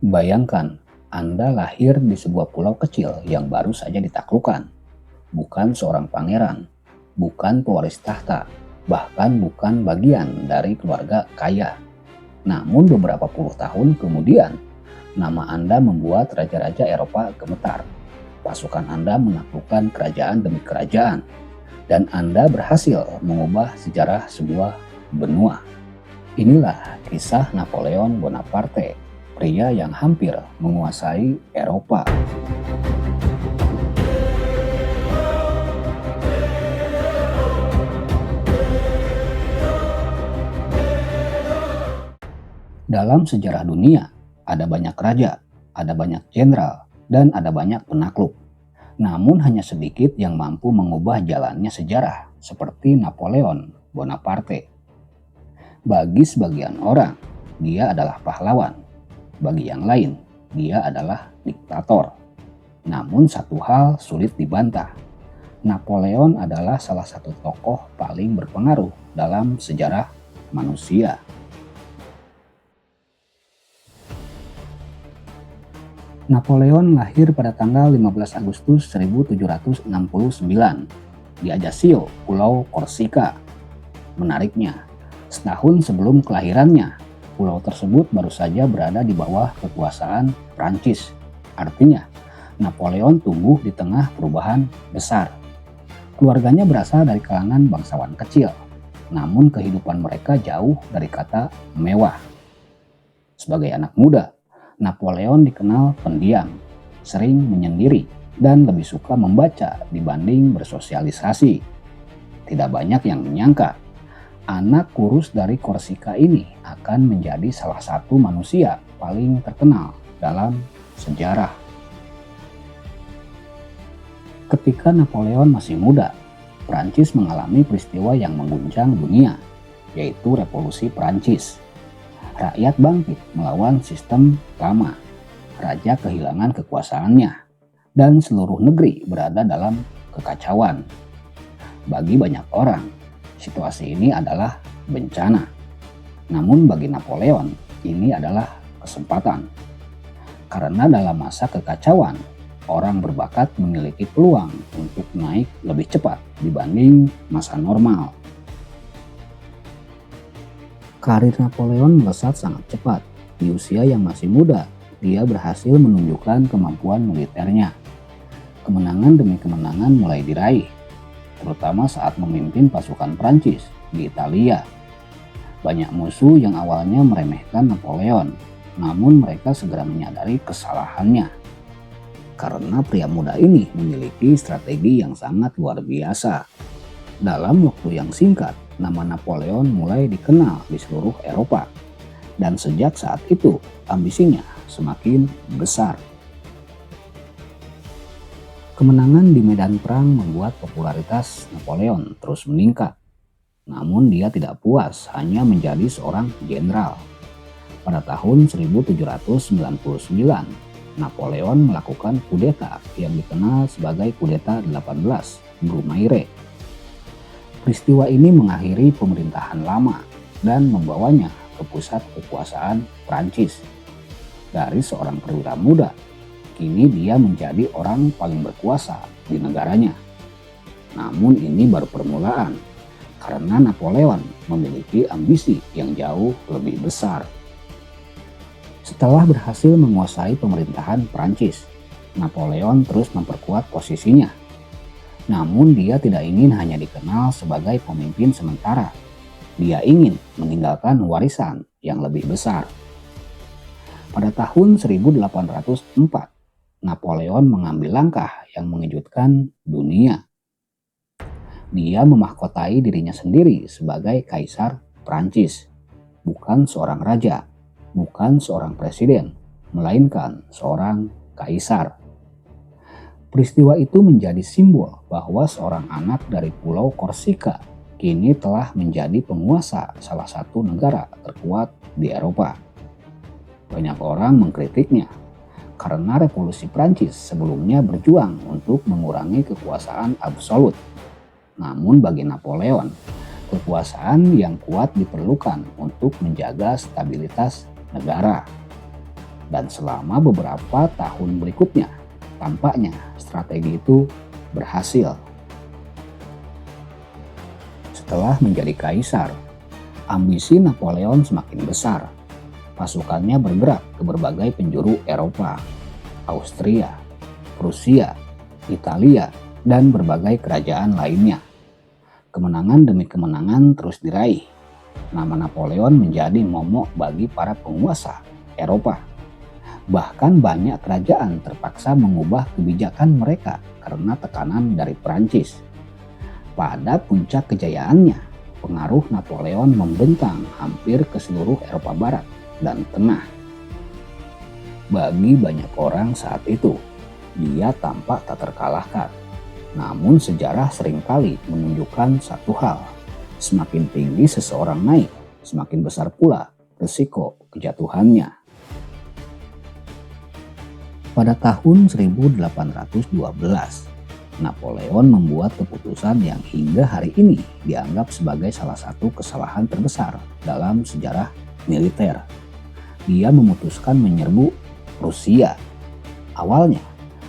Bayangkan, Anda lahir di sebuah pulau kecil yang baru saja ditaklukkan. Bukan seorang pangeran, bukan pewaris tahta, bahkan bukan bagian dari keluarga kaya. Namun beberapa puluh tahun kemudian, nama Anda membuat raja-raja Eropa gemetar. Pasukan Anda menaklukkan kerajaan demi kerajaan, dan Anda berhasil mengubah sejarah sebuah benua. Inilah kisah Napoleon Bonaparte, pria yang hampir menguasai Eropa. Dalam sejarah dunia, ada banyak raja, ada banyak jenderal, dan ada banyak penakluk. Namun hanya sedikit yang mampu mengubah jalannya sejarah, seperti Napoleon Bonaparte. Bagi sebagian orang, dia adalah pahlawan. Bagi yang lain, dia adalah diktator. Namun satu hal sulit dibantah. Napoleon adalah salah satu tokoh paling berpengaruh dalam sejarah manusia. Napoleon lahir pada tanggal 15 Agustus 1769 di Ajaccio, Pulau Korsika. Menariknya, setahun sebelum kelahirannya, pulau tersebut baru saja berada di bawah kekuasaan Prancis. Artinya, Napoleon tumbuh di tengah perubahan besar. Keluarganya berasal dari kalangan bangsawan kecil, namun kehidupan mereka jauh dari kata mewah. Sebagai anak muda, Napoleon dikenal pendiam, sering menyendiri, dan lebih suka membaca dibanding bersosialisasi. Tidak banyak yang menyangka, anak kurus dari Korsika ini akan menjadi salah satu manusia paling terkenal dalam sejarah. Ketika Napoleon masih muda, Prancis mengalami peristiwa yang mengguncang dunia, yaitu Revolusi Prancis. Rakyat bangkit melawan sistem lama, raja kehilangan kekuasaannya, dan seluruh negeri berada dalam kekacauan. Bagi banyak orang, situasi ini adalah bencana. Namun bagi Napoleon, ini adalah kesempatan. Karena dalam masa kekacauan, orang berbakat memiliki peluang untuk naik lebih cepat dibanding masa normal. Karir Napoleon melesat sangat cepat. Di usia yang masih muda, dia berhasil menunjukkan kemampuan militernya. Kemenangan demi kemenangan mulai diraih, terutama saat memimpin pasukan Prancis di Italia. Banyak musuh yang awalnya meremehkan Napoleon, namun mereka segera menyadari kesalahannya. Karena pria muda ini memiliki strategi yang sangat luar biasa. Dalam waktu yang singkat, nama Napoleon mulai dikenal di seluruh Eropa. Dan sejak saat itu, ambisinya semakin besar. Kemenangan di medan perang membuat popularitas Napoleon terus meningkat. Namun dia tidak puas hanya menjadi seorang jenderal. Pada tahun 1799, Napoleon melakukan kudeta yang dikenal sebagai Kudeta 18 Brumaire. Peristiwa ini mengakhiri pemerintahan lama dan membawanya ke pusat kekuasaan Prancis. Dari seorang perwira muda, kini dia menjadi orang paling berkuasa di negaranya. Namun ini baru permulaan, karena Napoleon memiliki ambisi yang jauh lebih besar. Setelah berhasil menguasai pemerintahan Prancis, Napoleon terus memperkuat posisinya. Namun dia tidak ingin hanya dikenal sebagai pemimpin sementara. Dia ingin meninggalkan warisan yang lebih besar. Pada tahun 1804, Napoleon mengambil langkah yang mengejutkan dunia. Dia memahkotai dirinya sendiri sebagai Kaisar Prancis. Bukan seorang raja, bukan seorang presiden, melainkan seorang kaisar. Peristiwa itu menjadi simbol bahwa seorang anak dari Pulau Korsika kini telah menjadi penguasa salah satu negara terkuat di Eropa. Banyak orang mengkritiknya karena Revolusi Prancis sebelumnya berjuang untuk mengurangi kekuasaan absolut. Namun bagi Napoleon, kekuasaan yang kuat diperlukan untuk menjaga stabilitas negara. Dan selama beberapa tahun berikutnya, tampaknya strategi itu berhasil. Setelah menjadi kaisar, ambisi Napoleon semakin besar. Pasukannya bergerak ke berbagai penjuru Eropa, Austria, Prusia, Italia, dan berbagai kerajaan lainnya. Kemenangan demi kemenangan terus diraih. Nama Napoleon menjadi momok bagi para penguasa Eropa. Bahkan banyak kerajaan terpaksa mengubah kebijakan mereka karena tekanan dari Prancis. Pada puncak kejayaannya, pengaruh Napoleon membentang hampir ke seluruh Eropa Barat dan Tengah. Bagi banyak orang saat itu, dia tampak tak terkalahkan. Namun sejarah seringkali menunjukkan satu hal, semakin tinggi seseorang naik, semakin besar pula risiko kejatuhannya. Pada tahun 1812, Napoleon membuat keputusan yang hingga hari ini dianggap sebagai salah satu kesalahan terbesar dalam sejarah militer. Dia memutuskan menyerbu Rusia. Awalnya,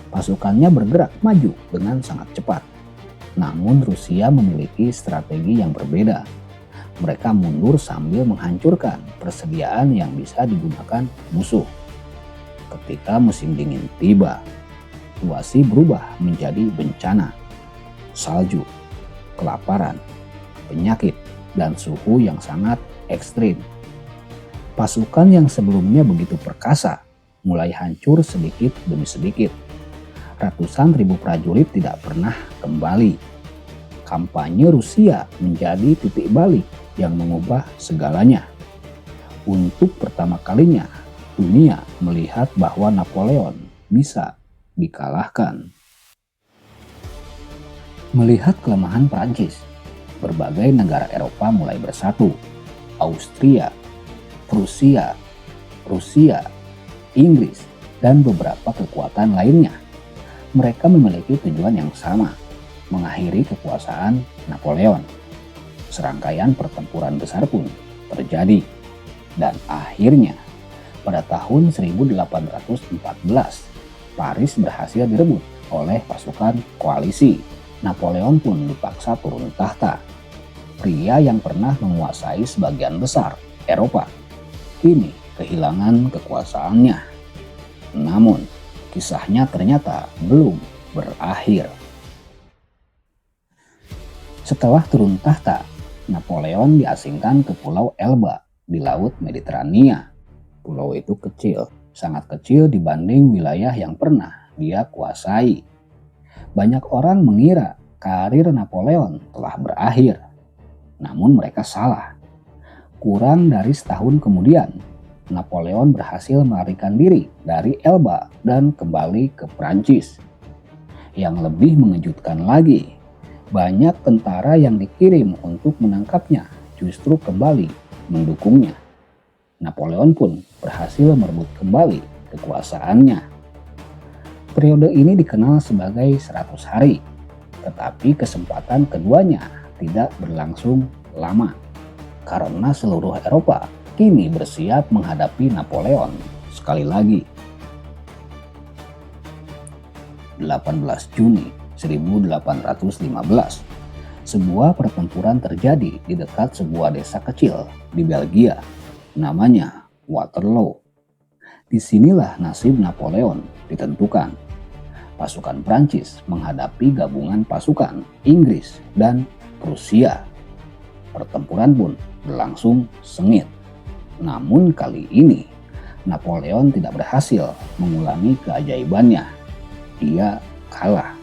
pasukannya bergerak maju dengan sangat cepat. Namun Rusia memiliki strategi yang berbeda. Mereka mundur sambil menghancurkan persediaan yang bisa digunakan musuh. Ketika musim dingin tiba, situasi berubah menjadi bencana. Salju, kelaparan, penyakit, dan suhu yang sangat ekstrim. Pasukan yang sebelumnya begitu perkasa mulai hancur sedikit demi sedikit. Ratusan ribu prajurit tidak pernah kembali. Kampanye Rusia menjadi titik balik yang mengubah segalanya. Untuk pertama kalinya, dunia melihat bahwa Napoleon bisa dikalahkan. Melihat kelemahan Prancis, berbagai negara Eropa mulai bersatu. Austria, Prusia, Rusia, Inggris, dan beberapa kekuatan lainnya. Mereka memiliki tujuan yang sama, mengakhiri kekuasaan Napoleon. Serangkaian pertempuran besar pun terjadi. Dan akhirnya, pada tahun 1814, Paris berhasil direbut oleh pasukan koalisi. Napoleon pun dipaksa turun tahta. Pria yang pernah menguasai sebagian besar Eropa, kini kehilangan kekuasaannya. Namun, kisahnya ternyata belum berakhir. Setelah turun tahta, Napoleon diasingkan ke Pulau Elba di Laut Mediterania. Pulau itu kecil, sangat kecil dibanding wilayah yang pernah dia kuasai. Banyak orang mengira karir Napoleon telah berakhir. Namun mereka salah. Kurang dari setahun kemudian, Napoleon berhasil melarikan diri dari Elba dan kembali ke Prancis. Yang lebih mengejutkan lagi, banyak tentara yang dikirim untuk menangkapnya justru kembali mendukungnya. Napoleon pun berhasil merebut kembali kekuasaannya. Periode ini dikenal sebagai 100 hari, tetapi kesempatan keduanya tidak berlangsung lama. Karena seluruh Eropa kini bersiap menghadapi Napoleon sekali lagi. 18 Juni 1815, sebuah pertempuran terjadi di dekat sebuah desa kecil di Belgia, namanya Waterloo. Disinilah nasib Napoleon ditentukan. Pasukan Prancis menghadapi gabungan pasukan Inggris dan Prusia. Pertempuran pun berlangsung sengit. Namun kali ini Napoleon tidak berhasil mengulangi keajaibannya. Dia kalah.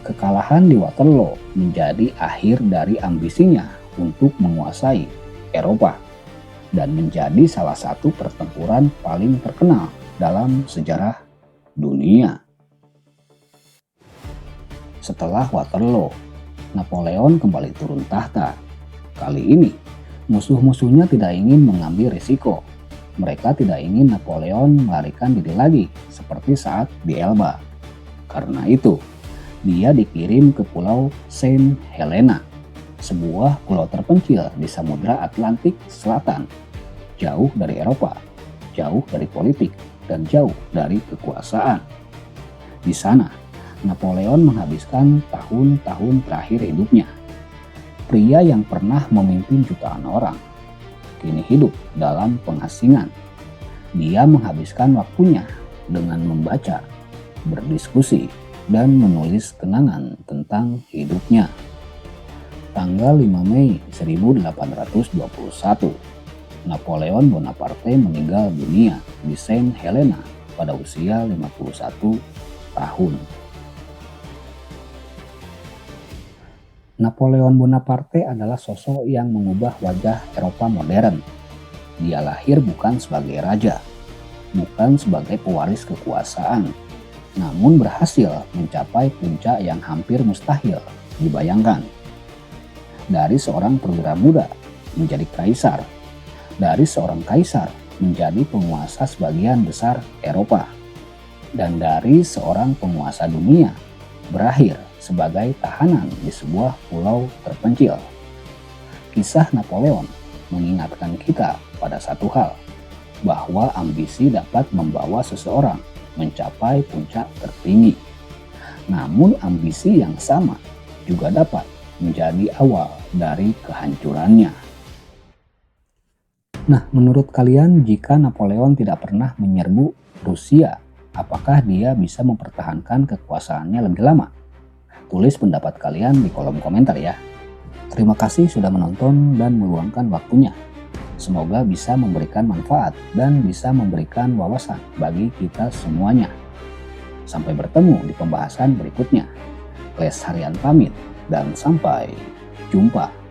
Kekalahan di Waterloo menjadi akhir dari ambisinya untuk menguasai Eropa dan menjadi salah satu pertempuran paling terkenal dalam sejarah dunia. Setelah Waterloo, Napoleon kembali turun tahta. Kali ini, musuh-musuhnya tidak ingin mengambil risiko. Mereka tidak ingin Napoleon melarikan diri lagi seperti saat di Elba. Karena itu, dia dikirim ke Pulau Saint Helena, sebuah pulau terpencil di Samudra Atlantik Selatan, jauh dari Eropa, jauh dari politik dan jauh dari kekuasaan. Di sana, Napoleon menghabiskan tahun-tahun terakhir hidupnya. Pria yang pernah memimpin jutaan orang, kini hidup dalam pengasingan. Dia menghabiskan waktunya dengan membaca, berdiskusi, dan menulis kenangan tentang hidupnya. Tanggal 5 Mei 1821, Napoleon Bonaparte meninggal dunia di Saint Helena pada usia 51 tahun. Napoleon Bonaparte adalah sosok yang mengubah wajah Eropa modern. Dia lahir bukan sebagai raja, bukan sebagai pewaris kekuasaan, namun berhasil mencapai puncak yang hampir mustahil dibayangkan. Dari seorang perwira muda menjadi kaisar, dari seorang kaisar menjadi penguasa sebagian besar Eropa, dan dari seorang penguasa dunia berakhir sebagai tahanan di sebuah pulau terpencil. Kisah Napoleon mengingatkan kita pada satu hal, bahwa ambisi dapat membawa seseorang mencapai puncak tertinggi. Namun ambisi yang sama juga dapat menjadi awal dari kehancurannya. Nah, menurut kalian jika Napoleon tidak pernah menyerbu Rusia, apakah dia bisa mempertahankan kekuasaannya lebih lama? Tulis pendapat kalian di kolom komentar ya. Terima kasih sudah menonton dan meluangkan waktunya. Semoga bisa memberikan manfaat dan bisa memberikan wawasan bagi kita semuanya. Sampai bertemu di pembahasan berikutnya. Les Harian pamit dan sampai jumpa.